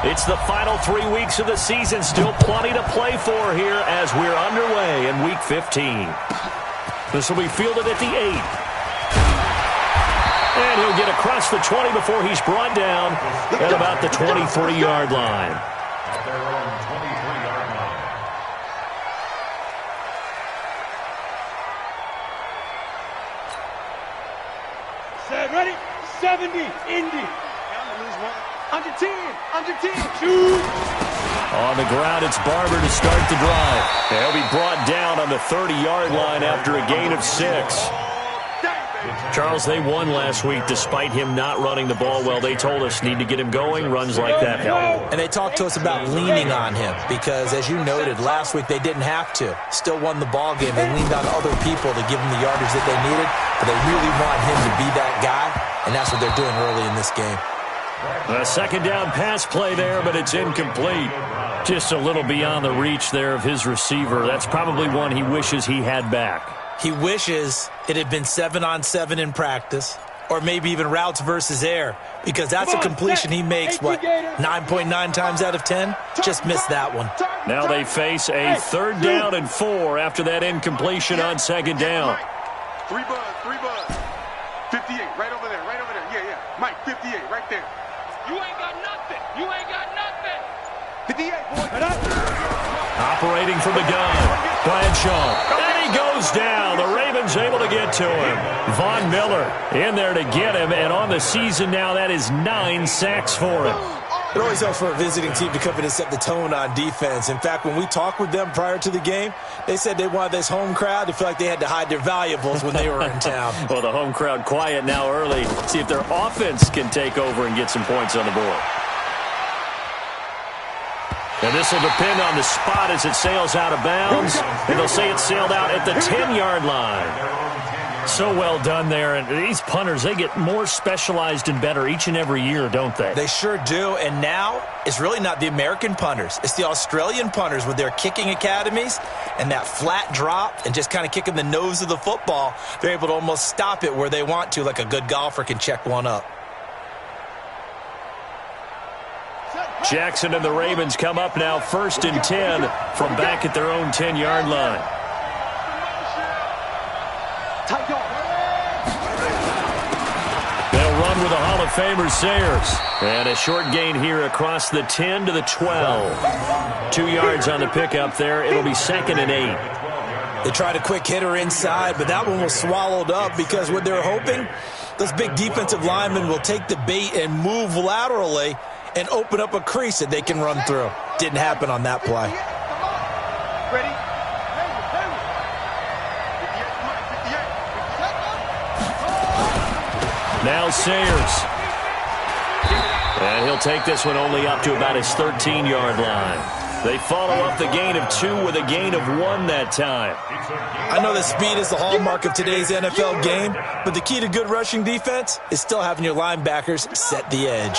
It's the final 3 weeks of the season. Still plenty to play for here as we're underway in Week 15. This will be fielded at the 8. And he'll get across the 20 before he's brought down at about the 23-yard line. Set, ready? 70, Indy. Under 10, under 10, shoot. On the ground, it's Barber to start the drive. He'll be brought down on the 30-yard line after a gain of 6. Charles, they won last week despite him not running the ball well. They told us need to get him going. Runs like that help. And they talked to us about leaning on him because, as you noted, last week they didn't have to. Still won the ball game. They leaned on other people to give him the yardage that they needed, but they really want him to be that guy, and that's what they're doing early in this game. A second down pass play there, but it's incomplete. Just a little beyond the reach there of his receiver. That's probably one he wishes he had back. He wishes it had been 7-on-7 in practice, or maybe even routes versus air, because that's a completion he makes, 9.9 times out of 10? Just missed that one. Now they face a 3rd down and 4 after that incompletion on 2nd down. 3 bud. 58, right over there. Yeah. Mike, 58, right there. You ain't got nothing. 58, boy. Operating from the gun, Bradshaw. And he goes down. The Ravens able to get to him. Von Miller in there to get him. And on the season now, that is 9 sacks for him. It always helps for a visiting team to come in and set the tone on defense. In fact, when we talked with them prior to the game, they said they wanted this home crowd to feel like they had to hide their valuables when they were in town. Well, the home crowd quiet now early. See if their offense can take over and get some points on the board. And this will depend on the spot as it sails out of bounds. And they'll say it sailed out at the 10-yard line. So well done there. And these punters, they get more specialized and better each and every year, don't they? They sure do. And now it's really not the American punters. It's the Australian punters with their kicking academies and that flat drop and just kind of kicking the nose of the football. They're able to almost stop it where they want to, like a good golfer can check one up. Jackson and the Ravens come up now 1st and 10 from back at their own 10-yard line. They'll run with the Hall of Famer Sayers. And a short gain here across the 10 to the 12. 2 yards on the pickup there. It'll be 2nd and 8. They tried a quick hitter inside, but that one was swallowed up because what they're hoping, those big defensive linemen will take the bait and move laterally and open up a crease that they can run through. Didn't happen on that play. Ready? Now Sayers. And he'll take this one only up to about his 13-yard line. They follow up the gain of 2 with a gain of 1 that time. I know that speed is the hallmark of today's NFL game, but the key to good rushing defense is still having your linebackers set the edge.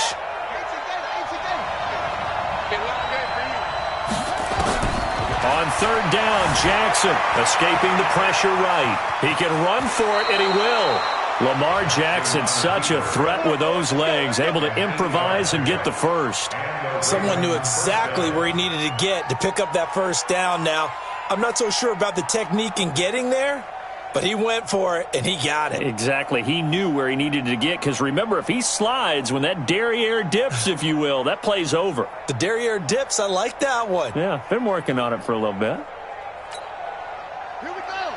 On 3rd down, Jackson escaping the pressure right. He can run for it, and he will. Lamar Jackson, such a threat with those legs, able to improvise and get the first. Someone knew exactly where he needed to get to pick up that 1st down. Now, I'm not so sure about the technique in getting there, but he went for it, and he got it. Exactly. He knew where he needed to get, because remember, if he slides, when that derriere dips, if you will, that play's over. The derriere dips, I like that one. Yeah, been working on it for a little bit. Here we go.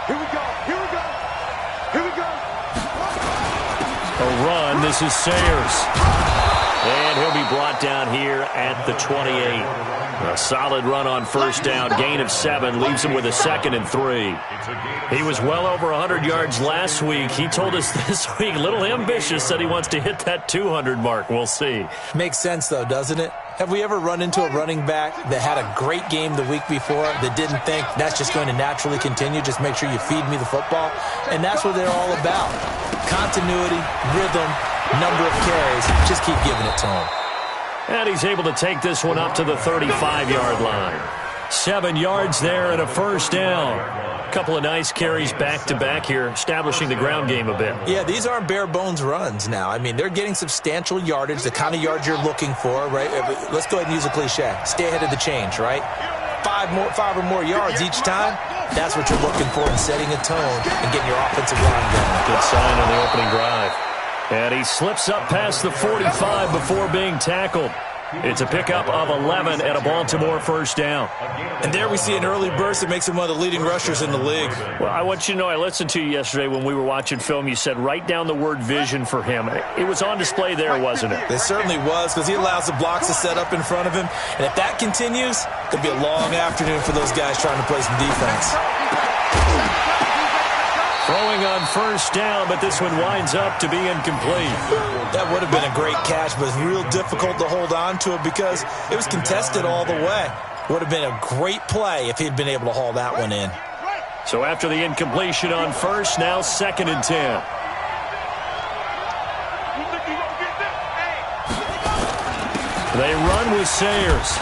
Here we go. Here we go. A run. This is Sayers. And he'll be brought down here at the 28. A solid run on 1st down. Gain of 7. Leaves him with a 2nd and 3. He was well over 100 yards last week. He told us this week, a little ambitious, said he wants to hit that 200 mark. We'll see. Makes sense, though, doesn't it? Have we ever run into a running back that had a great game the week before that didn't think that's just going to naturally continue? Just make sure you feed me the football. And that's what they're all about. Continuity, rhythm, number of carries. Just keep giving it to him. And he's able to take this one up to the 35-yard line. 7 yards there and a first down. A couple of nice carries back-to-back here, establishing the ground game a bit. Yeah, these aren't bare-bones runs now. I mean, they're getting substantial yardage, the kind of yards you're looking for, right? Let's go ahead and use a cliche. Stay ahead of the change, right? 5 or more yards each time. That's what you're looking for in setting a tone and getting your offensive line going. Good sign on the opening drive. And he slips up past the 45 before being tackled. It's a pickup of 11 and a Baltimore first down. And there we see an early burst that makes him one of the leading rushers in the league. Well, I want you to know, I listened to you yesterday when we were watching film. You said write down the word vision for him. It was on display there, wasn't it? It certainly was, because he allows the blocks to set up in front of him. And if that continues, it could be a long afternoon for those guys trying to play some defense. Throwing on first down, but this one winds up to be incomplete. That would have been a great catch, but it's real difficult to hold on to it because it was contested all the way. Would have been a great play if he'd been able to haul that one in. So after the incompletion on first, now 2nd and 10. They run with Sayers.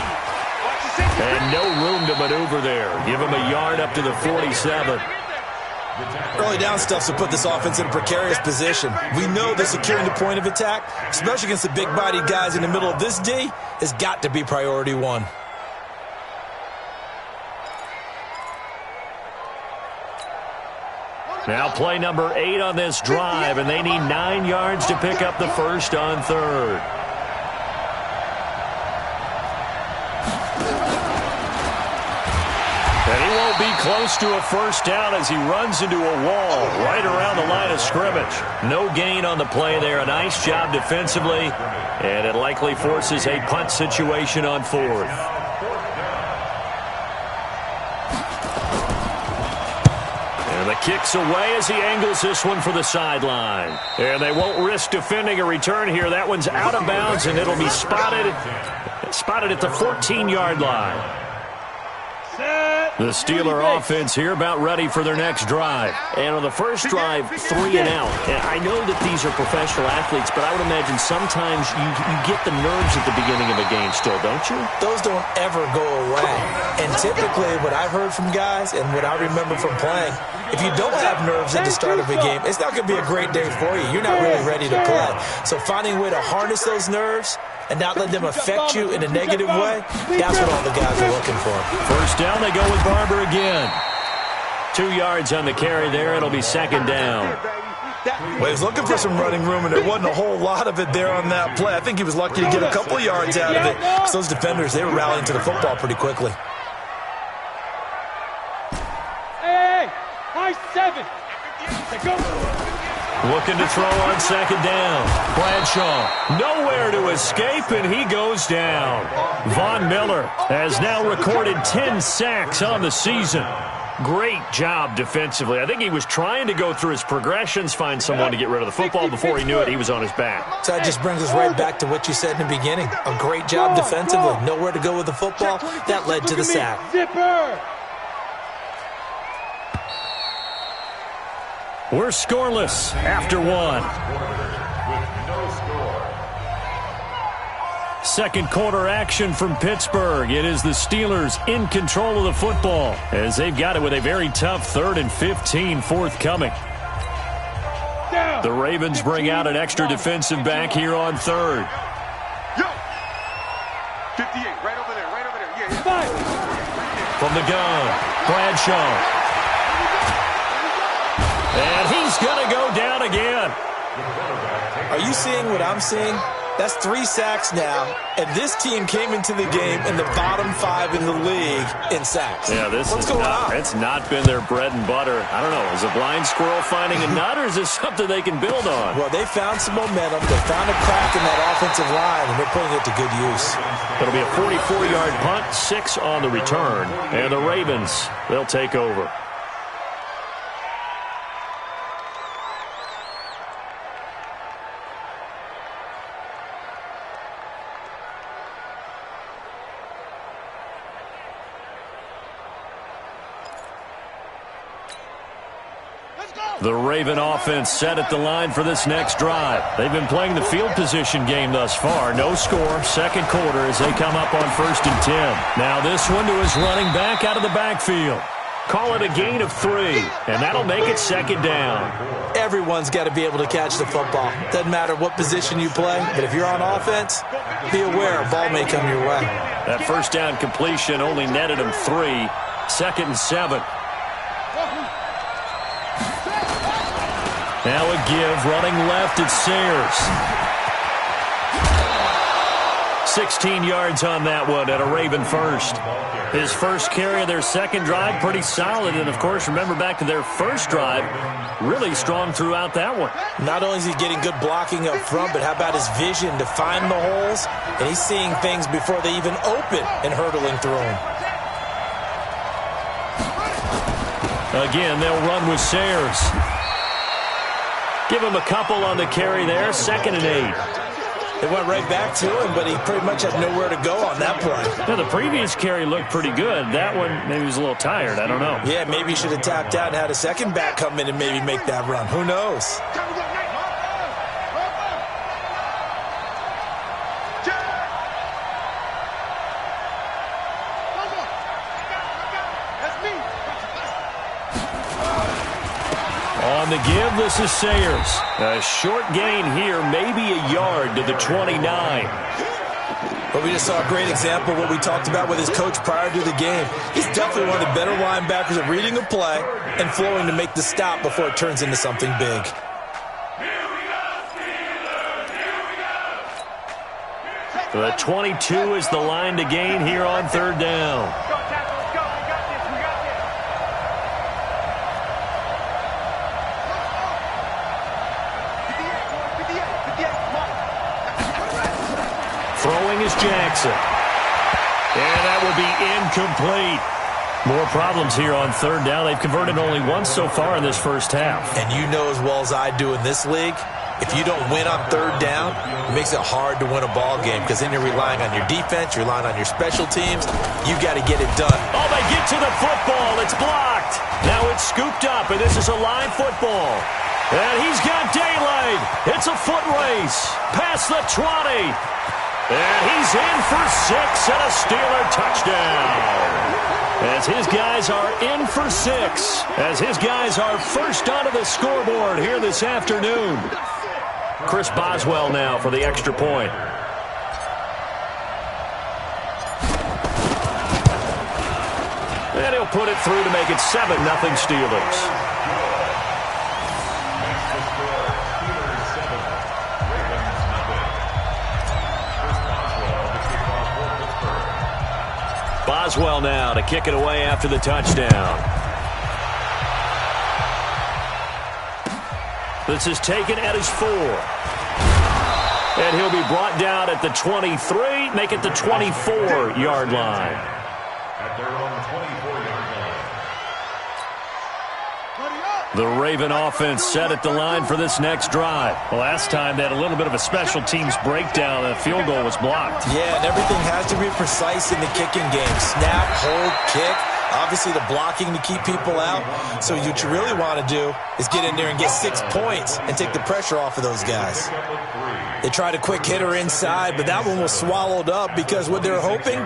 And no room to maneuver there. Give him a yard up to the 47. Early down stuff to put this offense in a precarious position. We know that securing the point of attack, especially against the big-bodied guys in the middle of this D, has got to be priority one. Now play number 8 on this drive, and they need 9 yards to pick up the first on 3rd. And he won't be close to a first down as he runs into a wall right around the line of scrimmage. No gain on the play there. A nice job defensively, and it likely forces a punt situation on 4th. And the kick's away as he angles this one for the sideline. And they won't risk defending a return here. That one's out of bounds, and it'll be spotted at the 14-yard line. The Steeler offense here about ready for their next drive. And on the first drive, 3 and out. And I know that these are professional athletes, but I would imagine sometimes you get the nerves at the beginning of a game still, don't you? Those don't ever go away. And typically what I've heard from guys and what I remember from playing, if you don't have nerves at the start of a game, it's not going to be a great day for you. You're not really ready to play. So finding a way to harness those nerves and not let them affect you in a negative way, that's what all the guys are looking for. First down, they go with Barber again. 2 yards on the carry there. It'll be 2nd down. Well, he was looking for some running room, and there wasn't a whole lot of it there on that play. I think he was lucky to get a couple of yards out of it. Because those defenders, they were rallying to the football pretty quickly. Hey, high 7. Go. Looking to throw on 2nd down. Bradshaw nowhere to escape, and he goes down. Von Miller has now recorded 10 sacks on the season. Great job defensively. I think he was trying to go through his progressions, find someone to get rid of the football. Before he knew it, he was on his back. So that just brings us right back to what you said in the beginning. A great job defensively. Nowhere to go with the football. That led to the sack. Zipper. We're scoreless after 1. Second quarter action from Pittsburgh. It is the Steelers in control of the football as they've got it with a very tough 3rd and 15 forthcoming. The Ravens bring out an extra defensive back here on 3rd. Yo! 58, right over there, right over there. Yeah. From the gun, Bradshaw. And he's going to go down again. Are you seeing what I'm seeing? That's 3 sacks now, and this team came into the game in the bottom 5 in the league in sacks. Yeah, What's going on? It's not been their bread and butter. I don't know. Is a blind squirrel finding a nut, or is this something they can build on? Well, they found some momentum. They found a crack in that offensive line, and they're putting it to good use. It'll be a 44-yard punt, 6 on the return, and the Ravens, they'll take over. Let's go! The Raven offense set at the line for this next drive. They've been playing the field position game thus far. No score, second quarter as they come up on 1st and 10. Now this one to his running back out of the backfield. Call it a gain of 3, and that'll make it 2nd down. Everyone's got to be able to catch the football. Doesn't matter what position you play, but if you're on offense, be aware a ball may come your way. That 1st down completion only netted him 3. 2nd and 7. Now a give, running left, it's Sayers. 16 yards on that one at a Raven first. His first carry of their second drive, pretty solid. And, of course, remember back to their first drive, really strong throughout that one. Not only is he getting good blocking up front, but how about his vision to find the holes? And he's seeing things before they even open and hurdling through them. Again, they'll run with Sayers. Give him a couple on the carry there, 2nd and 8. They went right back to him, but he pretty much had nowhere to go on that play. Yeah, the previous carry looked pretty good. That one, maybe he was a little tired. I don't know. Yeah, maybe he should have tapped out and had a second back come in and maybe make that run. Who knows? On the give, this is Sayers. A short gain here, maybe a yard to the 29. But we just saw a great example of what we talked about with his coach prior to the game. He's definitely one of the better linebackers at reading a play and flowing to make the stop before it turns into something big. The 22 is the line to gain here on 3rd down. Throwing is Jackson. And that will be incomplete. More problems here on 3rd down. They've converted only once so far in this first half. And you know as well as I do in this league, if you don't win on 3rd down, it makes it hard to win a ball game because then you're relying on your defense, you're relying on your special teams. You've got to get it done. Oh, they get to the football. It's blocked. Now it's scooped up, and this is a live football. And he's got daylight. It's a foot race. Past the 20. And he's in for 6 and a Steeler touchdown. As his guys are in for 6. As his guys are first onto the scoreboard here this afternoon. Chris Boswell now for the extra point. And he'll put it through to make it 7-0 Steelers. Boswell now to kick it away after the touchdown. This is taken at his 4. And he'll be brought down at the 23, make it the 24-yard line. At their own 24-yard line. The Raven offense set at the line for this next drive. Last time they had a little bit of a special teams breakdown and a field goal was blocked. Yeah, and everything has to be precise in the kicking game. Snap, hold, kick. Obviously the blocking to keep people out. So what you really want to do is get in there and get 6 points and take the pressure off of those guys. They tried a quick hitter inside, but that one was swallowed up because what they're hoping,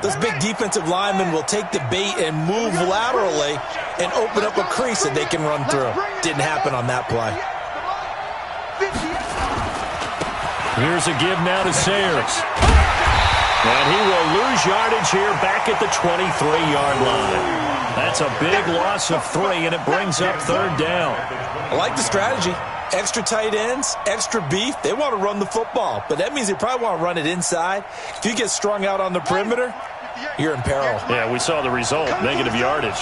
those big defensive linemen will take the bait and move laterally and open up a crease that they can run through. Didn't happen on that play. Here's a give now to Sayers. And he will lose yardage here back at the 23-yard line. That's a big loss of 3, and it brings up 3rd down. I like the strategy. Extra tight ends, extra beef. They want to run the football, but that means they probably want to run it inside. If you get strung out on the perimeter, you're in peril. Yeah, we saw the result, negative yardage.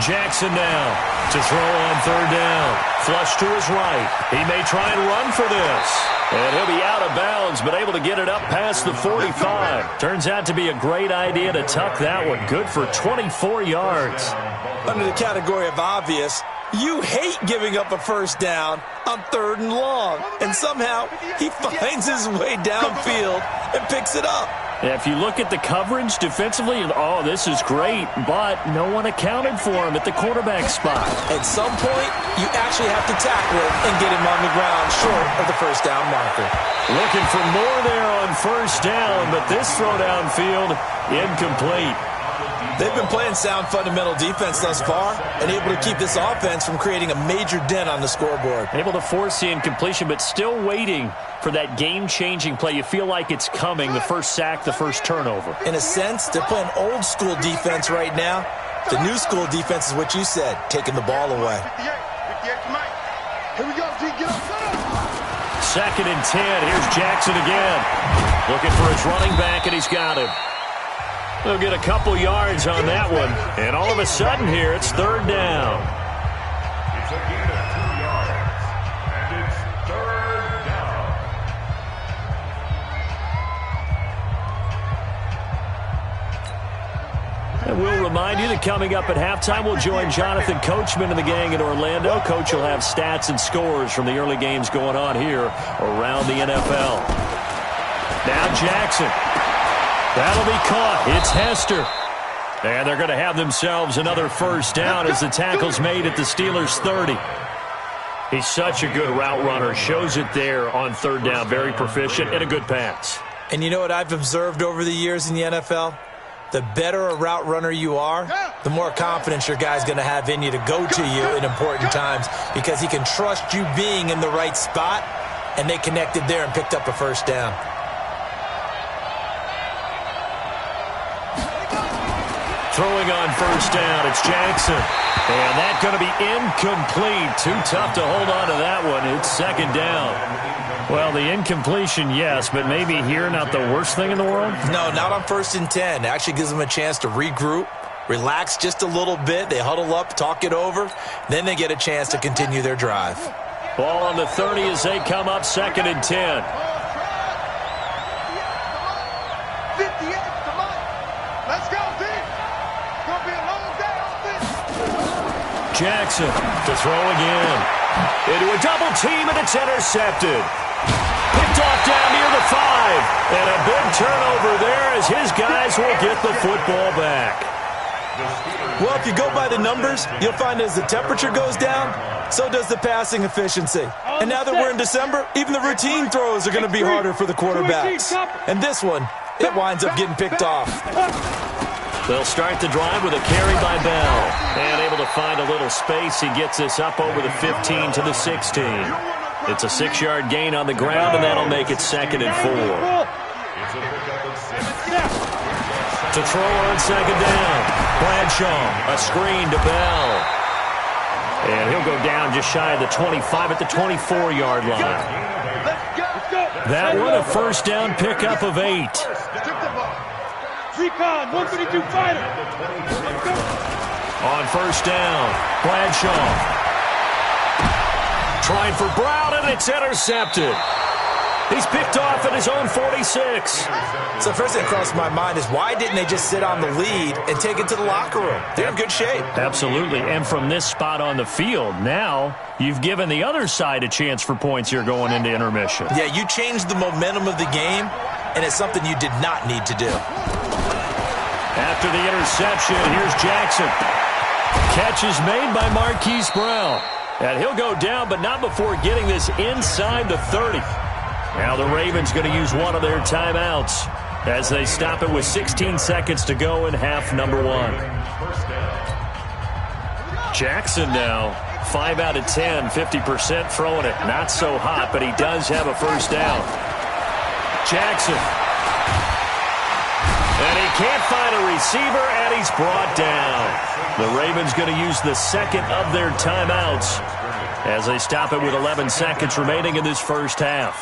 Jackson now to throw on 3rd down. Flush to his right. He may try and run for this. And he'll be out of bounds, but able to get it up past the 45. Turns out to be a great idea to tuck that one. Good for 24 yards. Under the category of obvious, You hate giving up a first down on 3rd and long. And somehow he finds his way downfield and picks it up. Yeah, if you look at the coverage defensively, oh, this is great, but no one accounted for him at the quarterback spot. At some point, you actually have to tackle it and get him on the ground short of the first down marker. Looking for more there on first down, but this throw downfield, incomplete. They've been playing sound fundamental defense thus far and able to keep this offense from creating a major dent on the scoreboard. Able to force the incompletion, but still waiting for that game-changing play. You feel like it's coming, the first sack, the first turnover. In a sense, they're playing old-school defense right now. The new school defense is what you said, taking the ball away. Here we go, G, get up. 2nd and 10. Here's Jackson again. Looking for his running back, and he's got him. They'll get a couple yards on that one. And all of a sudden here, it's 3rd down. It's a gain of 2 yards. And it's 3rd down. And we'll remind you that coming up at halftime, we'll join Jonathan Coachman and the gang in Orlando. Coach will have stats and scores from the early games going on here around the NFL. Now Jackson. That'll be caught. It's Hester. And they're going to have themselves another first down as the tackle's made at the Steelers' 30. He's such a good route runner. Shows it there on 3rd down. Very proficient and a good pass. And you know what I've observed over the years in the NFL? The better a route runner you are, the more confidence your guy's going to have in you to go to you in important times because he can trust you being in the right spot, and they connected there and picked up a first down. Throwing on first down, it's Jackson. And that's going to be incomplete. Too tough to hold on to that one. It's 2nd down. Well, the incompletion, yes, but maybe here not the worst thing in the world? No, not on 1st and 10. It actually gives them a chance to regroup, relax just a little bit. They huddle up, talk it over. Then they get a chance to continue their drive. Ball on the 30 as they come up 2nd and 10. Jackson to throw again. Into a double team, and it's intercepted. Picked off down near the 5. And a big turnover there as his guys will get the football back. Well, if you go by the numbers, you'll find as the temperature goes down, so does the passing efficiency. And now that we're in December, even the routine throws are going to be harder for the quarterbacks. And this one, it winds up getting picked off. They'll start the drive with a carry by Bell. And able to find a little space. He gets this up over the 15 to the 16. It's a 6-yard gain on the ground, and that'll make it 2nd and 4. To throw on 2nd down. Bradshaw, a screen to Bell. And he'll go down just shy of the 25 at the 24-yard line. That one, a first down pickup of 8. Recon, 152 fighter. On first down, Bradshaw. Trying for Brown, and it's intercepted. He's picked off at his own 46. So first thing that crossed my mind is why didn't they just sit on the lead and take it to the locker room? They're in good shape. Absolutely, and from this spot on the field, now you've given the other side a chance for points here going into intermission. Yeah, you changed the momentum of the game, and it's something you did not need to do. After the interception, here's Jackson. Catch is made by Marquise Brown. And he'll go down, but not before getting this inside the 30. Now the Ravens going to use one of their timeouts as they stop it with 16 seconds to go in half number 1. Jackson now, 5 out of 10, 50% throwing it. Not so hot, but he does have a first down. Jackson. And he can't find a receiver, and he's brought down. The Ravens going to use the second of their timeouts as they stop it with 11 seconds remaining in this first half.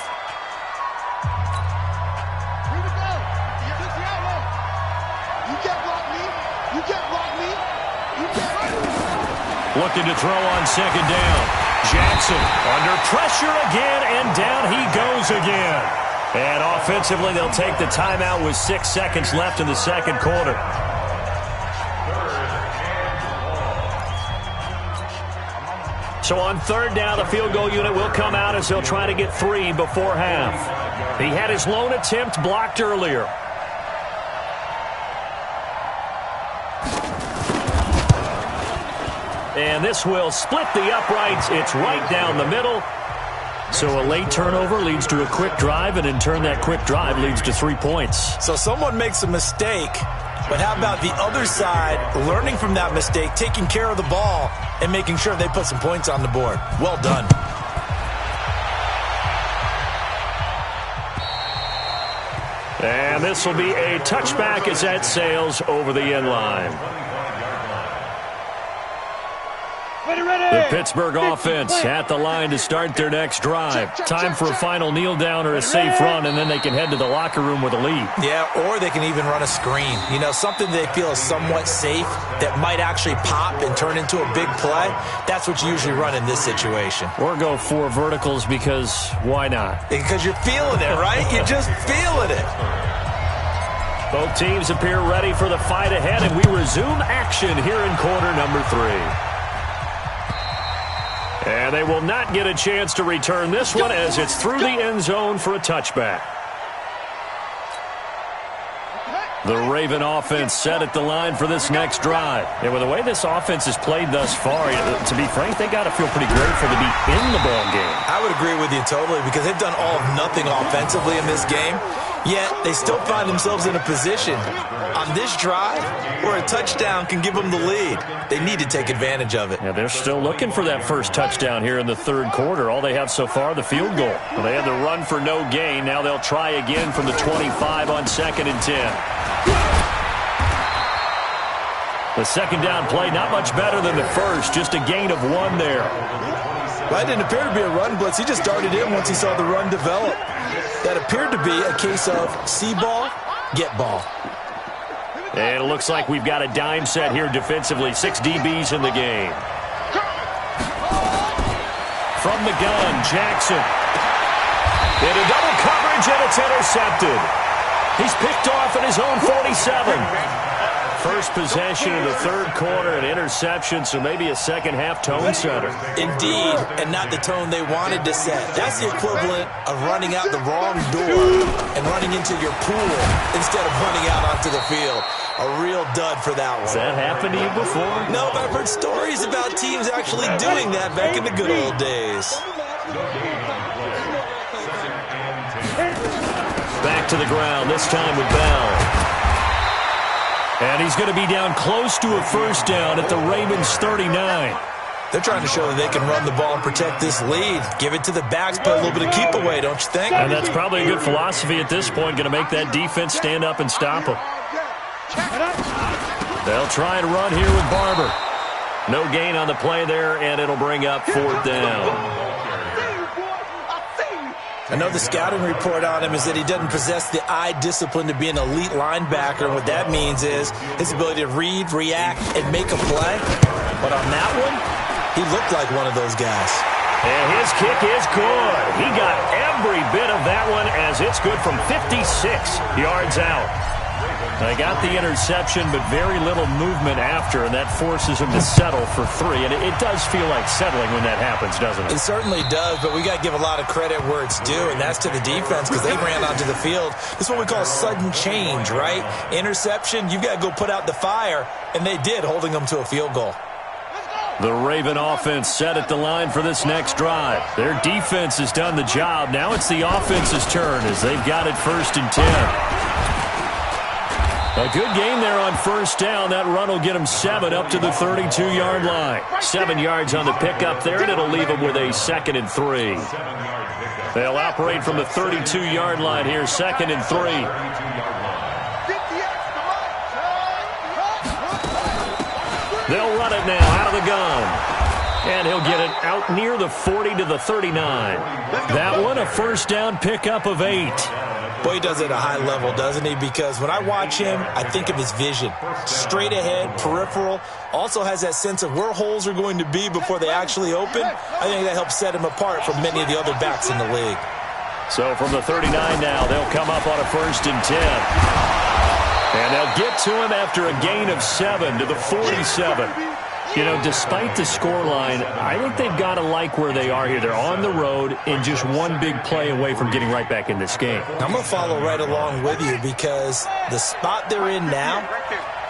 Looking to throw on second down. Jackson under pressure again, and down he goes again. And offensively, they'll take the timeout with 6 seconds left in the second quarter. So on third down, the field goal unit will come out as they'll try to get 3 before half. He had his lone attempt blocked earlier. And this will split the uprights. It's right down the middle. So a late turnover leads to a quick drive, and in turn that quick drive leads to 3 points. So someone makes a mistake, but how about the other side learning from that mistake, taking care of the ball, and making sure they put some points on the board? Well done. And this will be a touchback as that sails over the end line. The Pittsburgh offense at the line to start their next drive. Time for a final kneel down or a safe run, and then they can head to the locker room with a lead. Yeah, or they can even run a screen. You know, something they feel is somewhat safe that might actually pop and turn into a big play. That's what you usually run in this situation. Or go 4 verticals because why not? Because you're feeling it, right? You're just feeling it. Both teams appear ready for the fight ahead, and we resume action here in quarter number 3. And they will not get a chance to return this one as it's through the end zone for a touchback. The Raven offense set at the line for this next drive. And with the way this offense has played thus far, to be frank, they got to feel pretty grateful to be in the ball game. I would agree with you totally because they've done all of nothing offensively in this game, yet they still find themselves in a position on this drive where a touchdown can give them the lead. They need to take advantage of it. Yeah, they're still looking for that first touchdown here in the third quarter. All they have so far, the field goal. Well, they had the run for no gain. Now they'll try again from the 25 on 2nd and 10. The second down play, not much better than the first, just a gain of 1 there. Well, it didn't appear to be a run blitz. He just darted in once he saw the run develop. That appeared to be a case of see ball, get ball. And it looks like we've got a dime set here defensively. 6 DBs in the game. From the gun, Jackson. Into double coverage, and it's intercepted. He's picked off at his own 47. First possession of the third quarter, an interception, so maybe a second-half tone setter. Indeed, and not the tone they wanted to set. That's the equivalent of running out the wrong door and running into your pool instead of running out onto the field. A real dud for that one. Has that happened to you before? No, but I've heard stories about teams actually doing that back in the good old days. Back to the ground, this time with Bell. And he's going to be down close to a first down at the Ravens 39. They're trying to show that they can run the ball and protect this lead. Give it to the backs, put a little bit of keep away, don't you think? And that's probably a good philosophy at this point, going to make that defense stand up and stop them. They'll try and run here with Barber. No gain on the play there, and it'll bring up 4th down. I know the scouting report on him is that he doesn't possess the eye discipline to be an elite linebacker. And what that means is his ability to read, react, and make a play. But on that one, he looked like one of those guys. And his kick is good. He got every bit of that one as it's good from 56 yards out. They got the interception, but very little movement after, and that forces him to settle for 3. And it does feel like settling when that happens, doesn't it? It certainly does, but we got to give a lot of credit where it's due, and that's to the defense because they ran onto the field. This is what we call sudden change, right? Interception, you've got to go put out the fire, and they did, holding them to a field goal. The Raven offense set at the line for this next drive. Their defense has done the job. Now it's the offense's turn as they've got it 1st and 10. A good game there on first down. That run will get them 7 up to the 32-yard line. 7 yards on the pickup there, and it'll leave them with a 2nd and 3. They'll operate from the 32-yard line here, 2nd and 3. They'll run it now out of the gun. And he'll get it out near the 40 to the 39. That one, a first down pickup of 8. Boy, he does it at a high level, doesn't he? Because when I watch him, I think of his vision. Straight ahead, peripheral. Also has that sense of where holes are going to be before they actually open. I think that helps set him apart from many of the other backs in the league. So from the 39 now, they'll come up on a 1st and 10. And they'll get to him after a gain of 7 to the 47. You know, despite the scoreline, I think they've got to like where they are here. They're on the road and just one big play away from getting right back in this game. I'm going to follow right along with you because the spot they're in now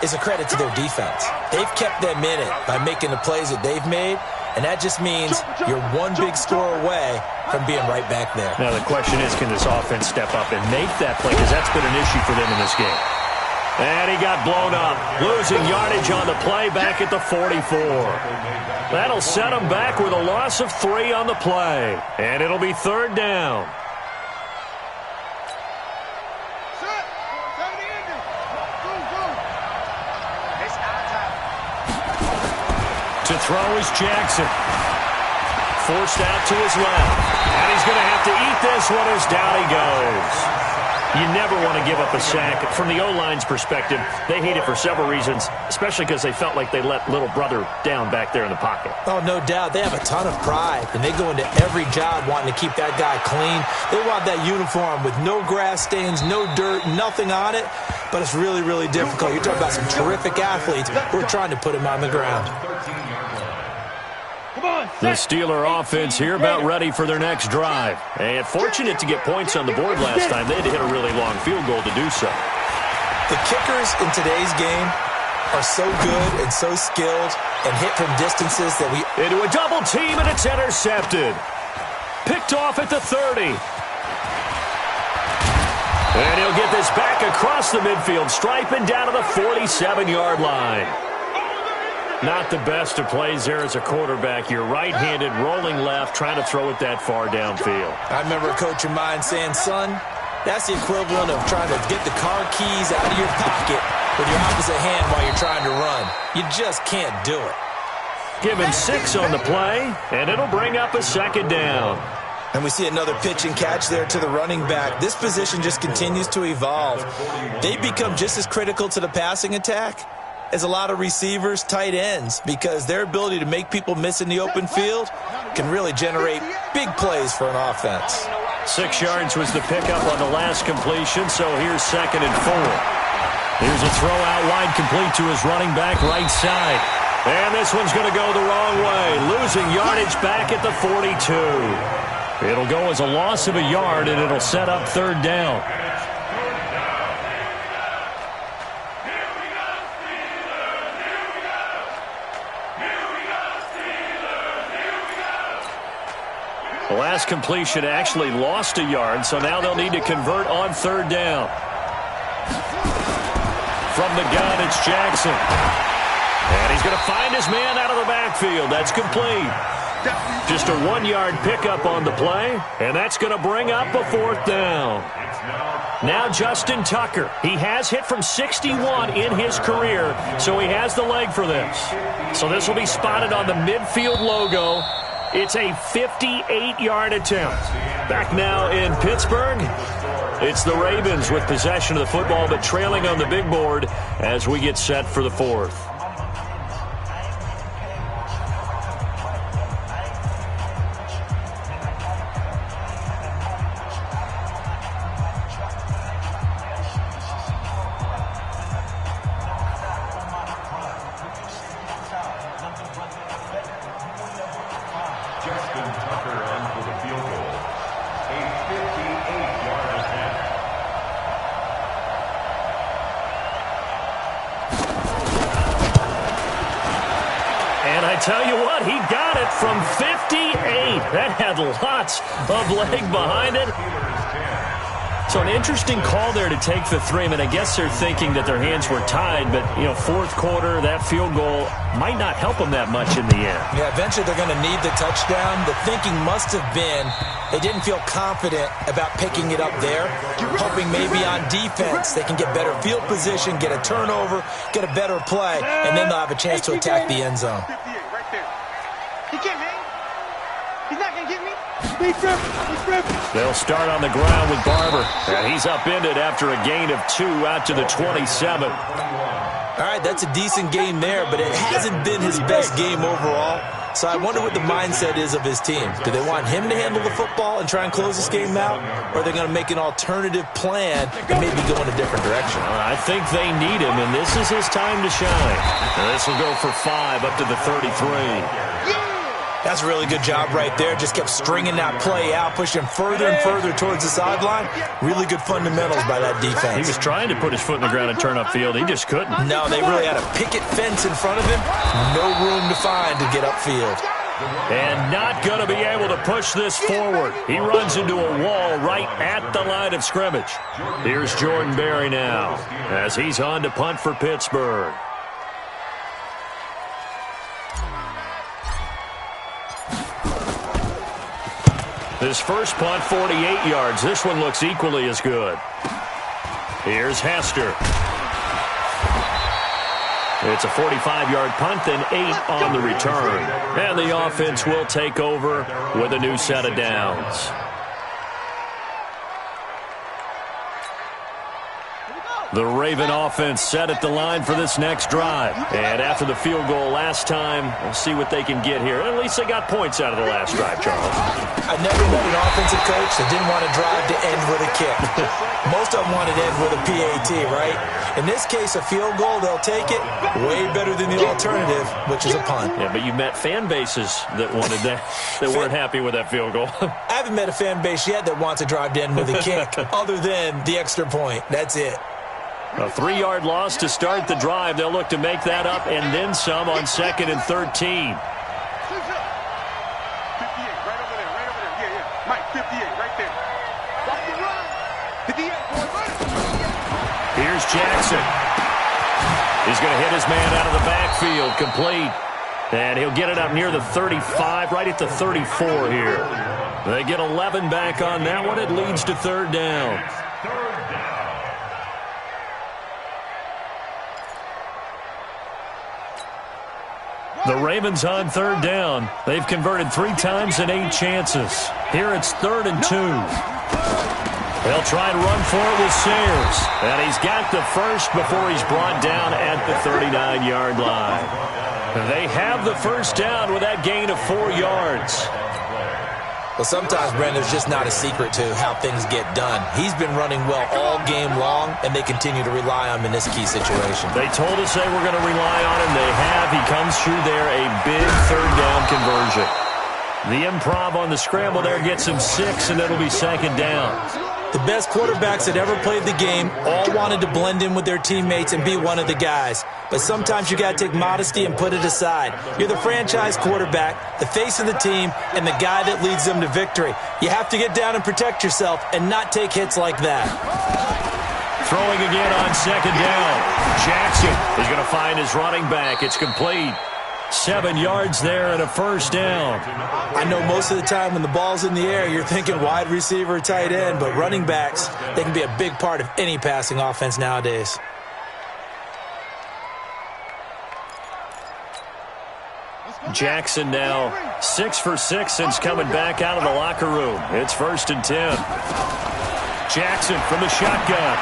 is a credit to their defense. They've kept them in it by making the plays that they've made, and that just means you're one big score away from being right back there. Now, the question is, can this offense step up and make that play? Because that's been an issue for them in this game. And he got blown up, losing yardage on the play back at the 44. That'll set him back with a loss of 3 on the play. And it'll be 3rd down. To throw is Jackson. Forced out to his left. And he's going to have to eat this one as down he goes. You never want to give up a sack. From the O-line's perspective, they hate it for several reasons, especially because they felt like they let little brother down back there in the pocket. Oh, no doubt. They have a ton of pride, and they go into every job wanting to keep that guy clean. They want that uniform with no grass stains, no dirt, nothing on it, but it's really, really difficult. You're talking about some terrific athletes who are trying to put him on the ground. The Steeler offense here about ready for their next drive. And fortunate to get points on the board last time. They had to hit a really long field goal to do so. The kickers in today's game are so good and so skilled and hit from distances that we... Into a double team, and it's intercepted. Picked off at the 30. And he'll get this back across the midfield, striping down to the 47-yard line. Not the best of plays there as a quarterback. You're right-handed, rolling left, trying to throw it that far downfield. I remember a coach of mine saying, son, that's the equivalent of trying to get the car keys out of your pocket with your opposite hand while you're trying to run. You just can't do it. Give him 6 on the play, and it'll bring up a 2nd down. And we see another pitch and catch there to the running back. This position just continues to evolve. They become just as critical to the passing attack as a lot of receivers, tight ends, because their ability to make people miss in the open field can really generate big plays for an offense. 6 yards was the pickup on the last completion, so here's 2nd and 4. Here's a throw out wide complete to his running back right side. And this one's going to go the wrong way, losing yardage back at the 42. It'll go as a loss of a yard, and it'll set up 3rd down. The last completion actually lost a yard, so now they'll need to convert on 3rd down. From the gun, it's Jackson. And he's going to find his man out of the backfield. That's complete. Just a 1-yard pickup on the play, and that's going to bring up a 4th down. Now Justin Tucker. He has hit from 61 in his career, so he has the leg for this. So this will be spotted on the midfield logo. It's a 58-yard attempt. Back now in Pittsburgh, it's the Ravens with possession of the football, but trailing on the big board as we get set for the 4th. Tell you what, he got it from 58. That had lots of leg behind it. So an interesting call there to take the 3. I mean, I guess they're thinking that their hands were tied, but, you know, 4th quarter, that field goal might not help them that much in the end. Yeah, eventually they're going to need the touchdown. The thinking must have been they didn't feel confident about picking it up there, hoping maybe on defense they can get better field position, get a turnover, get a better play, and then they'll have a chance to attack the end zone. He can't hang. He's not going to get me. They'll start on the ground with Barber. And he's upended after a gain of 2 out to the 27. All right, that's a decent game there, but it hasn't been his best game overall. So I wonder what the mindset is of his team. Do they want him to handle the football and try and close this game out? Or are they going to make an alternative plan and maybe go in a different direction? I think they need him, and this is his time to shine. And this will go for 5 up to the 33. That's a really good job right there. Just kept stringing that play out, pushing further and further towards the sideline. Really good fundamentals by that defense. He was trying to put his foot in the ground and turn upfield. He just couldn't. No, they really had a picket fence in front of him. No room to find to get upfield. And not going to be able to push this forward. He runs into a wall right at the line of scrimmage. Here's Jordan Berry now as he's on to punt for Pittsburgh. His first punt, 48 yards. This one looks equally as good. Here's Hester. It's a 45-yard punt, then 8 on the return. And the offense will take over with a new set of downs. The Raven offense set at the line for this next drive. And after the field goal last time, we'll see what they can get here. At least they got points out of the last drive, Charles. I never met an offensive coach that didn't want a drive to end with a kick. Most of them wanted to end with a PAT, right? In this case, a field goal, they'll take it. Way better than the alternative, which is a punt. Yeah, but you met fan bases that wanted that, that weren't happy with that field goal. I haven't met a fan base yet that wants a drive to end with a kick, other than the extra point. That's it. A 3-yard loss to start the drive. They'll look to make that up and then some on 2nd and 13. 58, right over there, right over there. Yeah, yeah. Mike, 58, right there. Watch the run. 58, boy, run. Here's Jackson. He's going to hit his man out of the backfield, complete. And he'll get it up near the 35, right at the 34 here. They get 11 back on that one. It leads to 3rd down. The Ravens on 3rd down. They've converted 3 times in 8 chances. Here it's 3rd and 2. They'll try and run for it with Sayers. And he's got the first before he's brought down at the 39-yard line. They have the first down with that gain of 4 yards. Well, sometimes, Brent, there's just not a secret to how things get done. He's been running well all game long, and they continue to rely on him in this key situation. They told us they were going to rely on him. They have. He comes through there, a big 3rd down conversion. The improv on the scramble there gets him 6, and it'll be 2nd down. The best quarterbacks that ever played the game all wanted to blend in with their teammates and be one of the guys. But sometimes you got to take modesty and put it aside. You're the franchise quarterback, the face of the team, and the guy that leads them to victory. You have to get down and protect yourself and not take hits like that. Throwing again on 2nd down. Jackson is going to find his running back. It's complete. 7 yards there and a first down. I know most of the time when the ball's in the air, you're thinking wide receiver, tight end, but running backs, they can be a big part of any passing offense nowadays. Jackson now 6 for 6 since coming back out of the locker room. It's 1st and 10. Jackson from the shotgun.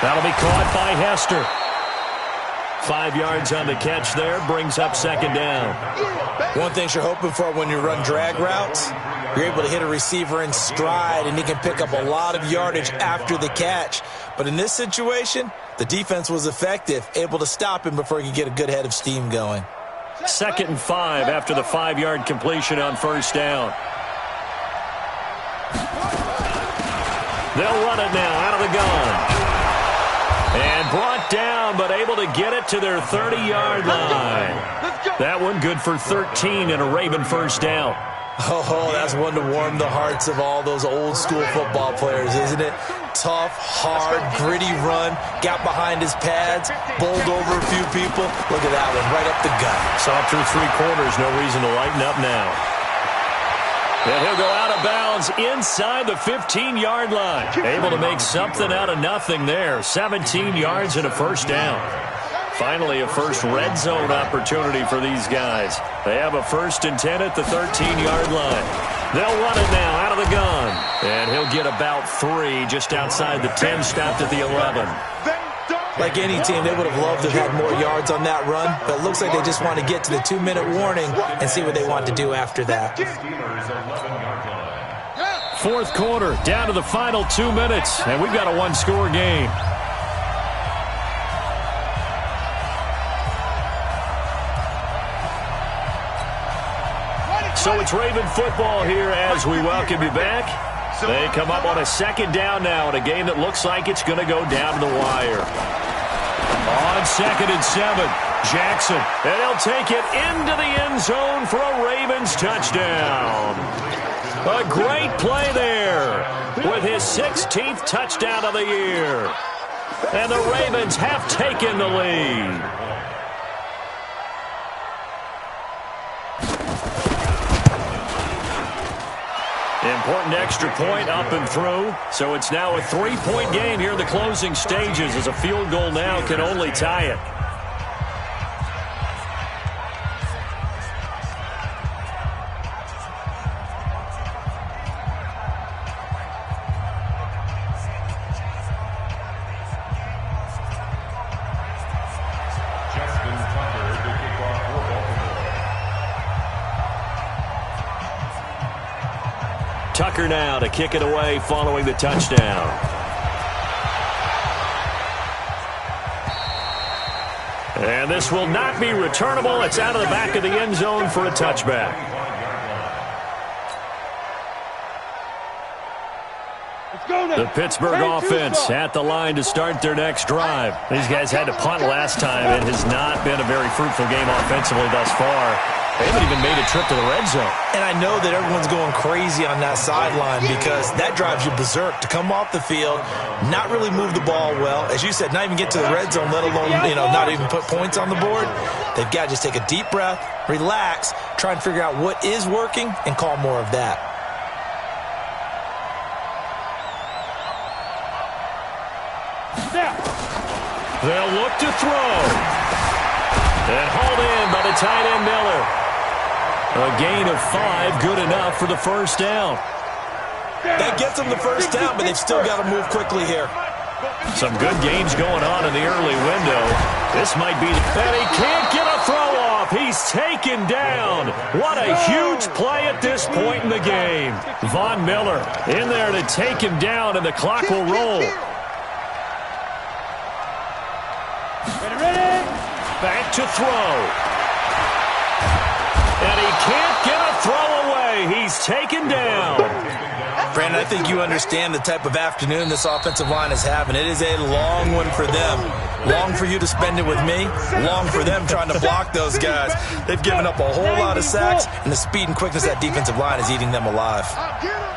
That'll be caught by Hester. 5 yards on the catch there, brings up 2nd down. One thing you're hoping for when you run drag routes, you're able to hit a receiver in stride, and he can pick up a lot of yardage after the catch. But in this situation, the defense was effective, able to stop him before he could get a good head of steam going. 2nd and 5 after the 5-yard completion on 1st down. They'll run it now out of the gun. And brought down, but able to get it to their 30-yard line. That one good for 13 and a Raven first down. Oh, that's one to warm the hearts of all those old-school football players, isn't it? Tough, hard, gritty run, got behind his pads, bowled over a few people. Look at that one, right up the gut. Saw through 3 quarters, no reason to lighten up now. And he'll go out of bounds inside the 15-yard line. Able to make something out of nothing there. 17 yards and a first down. Finally, a first red zone opportunity for these guys. They have a 1st and 10 at the 13-yard line. They'll run it now out of the gun. And he'll get about 3 just outside the 10, stopped at the 11. Like any team, they would have loved to have had more yards on that run, but it looks like they just want to get to the 2-minute warning and see what they want to do after that. Fourth quarter, down to the final 2 minutes, and we've got a one-score game. So it's Raven football here as we welcome you back. They come up on a second down now in a game that looks like it's going to go down to the wire. On 2nd and 7, Jackson, and he'll take it into the end zone for a Ravens touchdown. A great play there with his 16th touchdown of the year. And the Ravens have taken the lead. Important extra point up and through. So it's now a 3-point game here in the closing stages as a field goal now can only tie it. Tucker now to kick it away following the touchdown. And this will not be returnable. It's out of the back of the end zone for a touchback. The Pittsburgh offense at the line to start their next drive. These guys had to punt last time. It has not been a very fruitful game offensively thus far. They haven't even made a trip to the red zone. And I know that everyone's going crazy on that sideline because that drives you berserk to come off the field, not really move the ball well. As you said, not even get to the red zone, let alone, not even put points on the board. They've got to just take a deep breath, relax, try and figure out what is working, and call more of that. They'll look to throw. And hauled in by the tight end Miller. A gain of 5, good enough for the first down. That gets them the first down, but they've still got to move quickly here. Some good games going on in the early window. This might be, and he can't get a throw off. He's taken down. What a huge play at this point in the game. Von Miller in there to take him down, and the clock will roll. Back to throw. And he can't get a throw away. He's taken down. Brandon, I think you understand the type of afternoon this offensive line is having. It is a long one for them. Long for you to spend it with me. Long for them trying to block those guys. They've given up a whole lot of sacks, and the speed and quickness of that defensive line is eating them alive.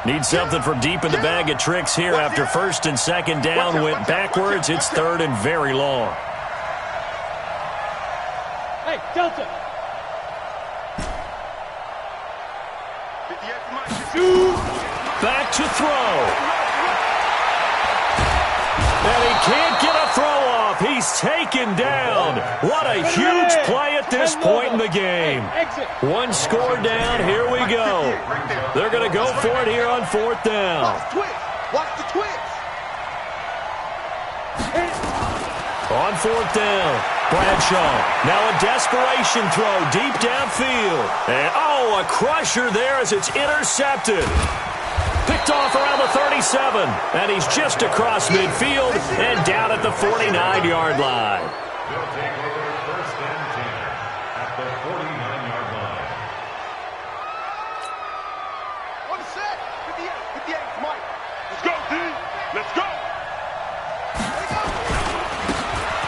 Need something from deep in the bag of tricks here after 1st and 2nd down. Went backwards. It's 3rd and very long. Hey, Delta. Back to throw. And he can't get a throw off. He's taken down. What a huge play at this point in the game. One score down. Here we go. They're going to go for it here on 4th down. Watch the twitch. On 4th down, Bradshaw. Now a desperation throw deep downfield. And, a crusher there as it's intercepted. Picked off around the 37. And he's just across midfield and down at the 49-yard line. They'll take over 1st and 10 at the 49-yard line. On the set. 58, Mike. Let's go, D. Let's go.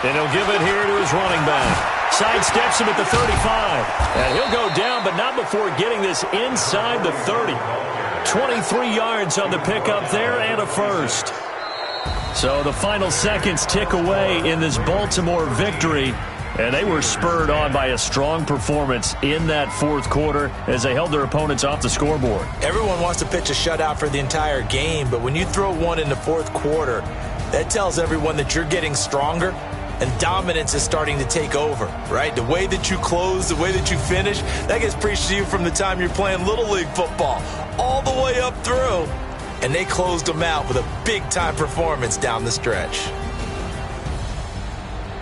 And he'll give it here to his running back. Sidesteps him at the 35. And he'll go down, but not before getting this inside the 30. 23 yards on the pickup there and a first. So the final seconds tick away in this Baltimore victory. And they were spurred on by a strong performance in that 4th quarter as they held their opponents off the scoreboard. Everyone wants to pitch a shutout for the entire game, but when you throw one in the 4th quarter, that tells everyone that you're getting stronger and dominance is starting to take over, right? The way that you close, the way that you finish, that gets preached to you from the time you're playing Little League football all the way up through. And they closed them out with a big-time performance down the stretch.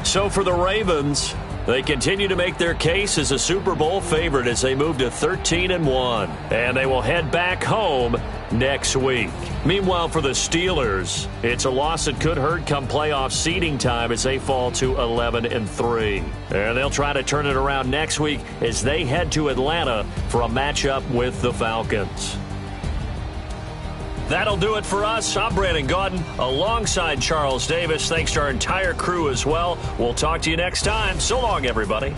So for the Ravens, they continue to make their case as a Super Bowl favorite as they move to 13-1. And they will head back home next week. Meanwhile, for the Steelers, it's a loss that could hurt come playoff seeding time as they fall to 11-3. And they'll try to turn it around next week as they head to Atlanta for a matchup with the Falcons. That'll do it for us. I'm Brandon Gaudin alongside Charles Davis. Thanks to our entire crew as well. We'll talk to you next time. So long, everybody.